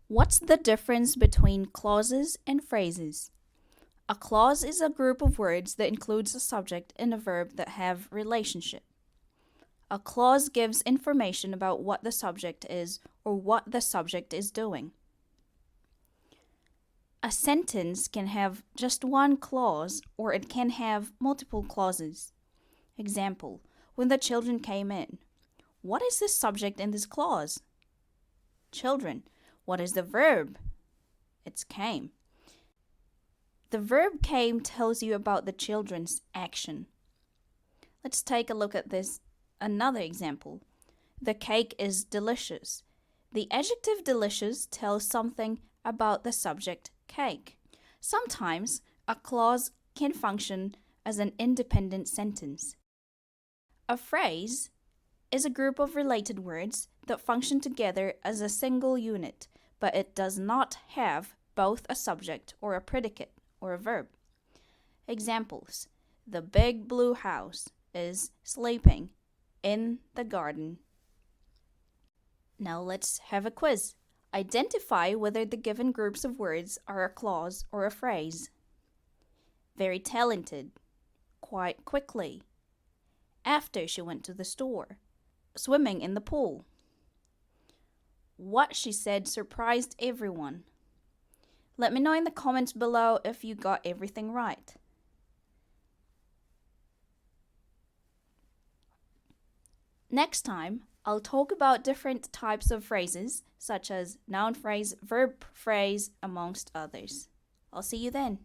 What's the difference between clauses and phrases? A clause is a group of words that includes a subject and a verb that have relationship. A clause gives information about what the subject is or what the subject is doing. A sentence can have just one clause or it can have multiple clauses. Example, when the children came in. What is the subject in this clause? Children. What is the verb? It's came. The verb came tells you about the children's action. Let's take a look at this another example. The cake is delicious. The adjective delicious tells something about the subject cake. Sometimes a clause can function as an independent sentence. A phrase is a group of related words that function together as a single unit, but it does not have both a subject or a predicate or a verb. Examples: the big blue house is sleeping in the garden. Now let's have a quiz. Identify whether the given groups of words are a clause or a phrase. Very talented. Quite quickly. After she went to the store. Swimming in the pool. What she said surprised everyone. Let me know in the comments below if you got everything right. Next time, I'll talk about different types of phrases, such as noun phrase, verb phrase, amongst others. I'll see you then.